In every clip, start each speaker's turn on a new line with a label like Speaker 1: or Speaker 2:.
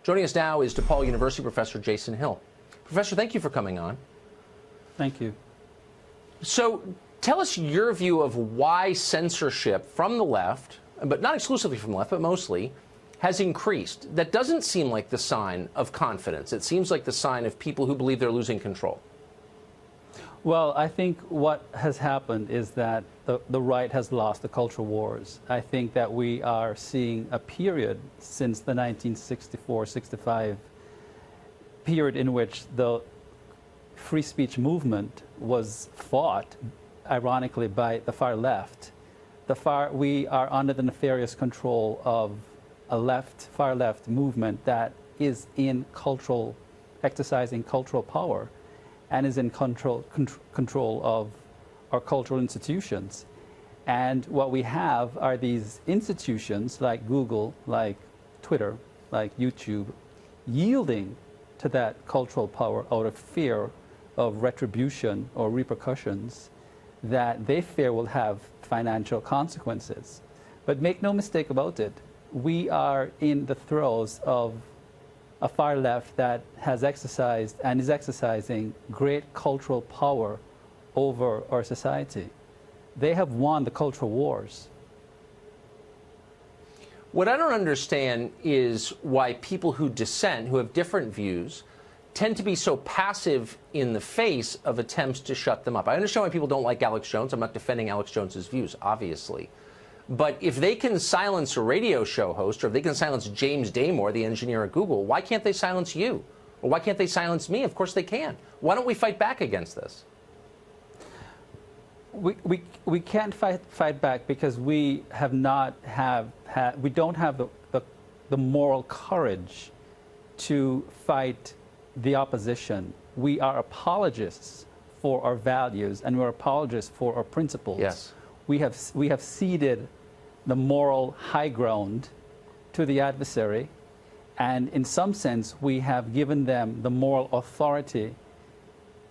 Speaker 1: Joining us now is DePaul University Professor Jason Hill. Professor, thank you for coming on.
Speaker 2: Thank you.
Speaker 1: So tell us your view of why censorship from the left, but not exclusively from the left, but mostly, has increased. That doesn't seem like the sign of confidence. It seems like the sign of people who believe they're losing control.
Speaker 2: Well, I think what has happened is that the right has lost the culture wars. I think that we are seeing a period since the 1964-65 period in which the free speech movement was fought, ironically, by the far left. We are under the nefarious control of a far left movement that is in exercising cultural power and is in control of our cultural institutions. And what we have are these institutions like Google, like Twitter, like YouTube, yielding to that cultural power out of fear of retribution or repercussions that they fear will have financial consequences. But make no mistake about it, we are in the throes of a far left that has exercised and is exercising great cultural power over our society. They have won the cultural wars.
Speaker 1: What I don't understand is why people who dissent, who have different views, tend to be so passive in the face of attempts to shut them up. I understand why people don't like Alex Jones. I'm not defending Alex Jones's views, obviously. But if they can silence a radio show host, or if they can silence James Damore, the engineer at Google, why can't they silence you? Or why can't they silence me? Of course they can. Why don't we fight back against this?
Speaker 2: We can't fight back because we don't have the moral courage to fight the opposition. We are apologists for our values and we're apologists for our principles.
Speaker 1: Yes.
Speaker 2: We have ceded the moral high ground to the adversary, and in some sense we have given them the moral authority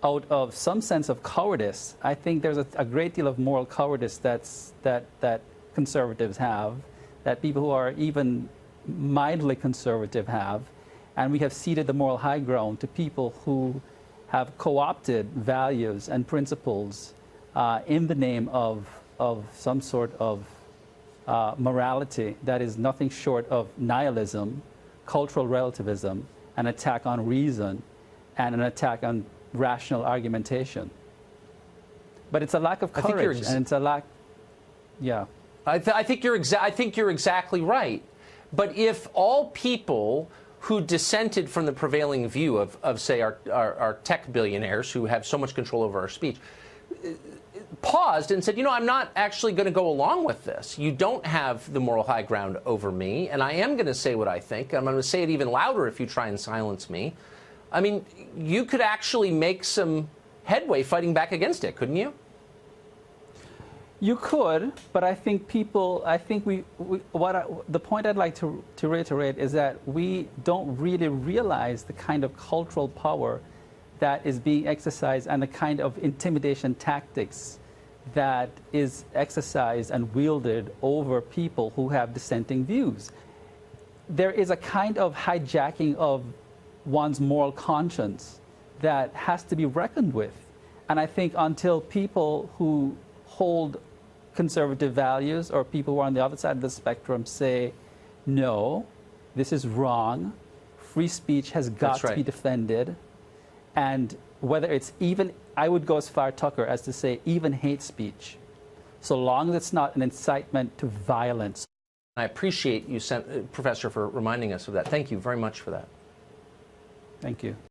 Speaker 2: out of some sense of cowardice. I think there's a great deal of moral cowardice that conservatives have, that people who are even mildly conservative have, and we have ceded the moral high ground to people who have co-opted values and principles in the name of some sort of morality that is nothing short of nihilism, cultural relativism, an attack on reason, and an attack on rational argumentation. But it's a lack of courage, and it's a lack. Yeah,
Speaker 1: I think you're exactly right. But if all people who dissented from the prevailing view of say, our tech billionaires who have so much control over our speech, paused and said, you know, I'm not actually going to go along with this. You don't have the moral high ground over me, and I am going to say what I think. I'm going to say it even louder if you try and silence me. I mean, you could actually make some headway fighting back against it, couldn't you?
Speaker 2: You could, but I think the point I'd like to reiterate is that we don't really realize the kind of cultural power that is being exercised and the kind of intimidation tactics that is exercised and wielded over people who have dissenting views. There is a kind of hijacking of one's moral conscience that has to be reckoned with. And I think until people who hold conservative values or people who are on the other side of the spectrum say, no, this is wrong, free speech has got to be defended, and whether it's even, I would go as far, Tucker, as to say even hate speech, so long as it's not an incitement to violence.
Speaker 1: I appreciate you, Professor, for reminding us of that. Thank you very much for that.
Speaker 2: Thank you.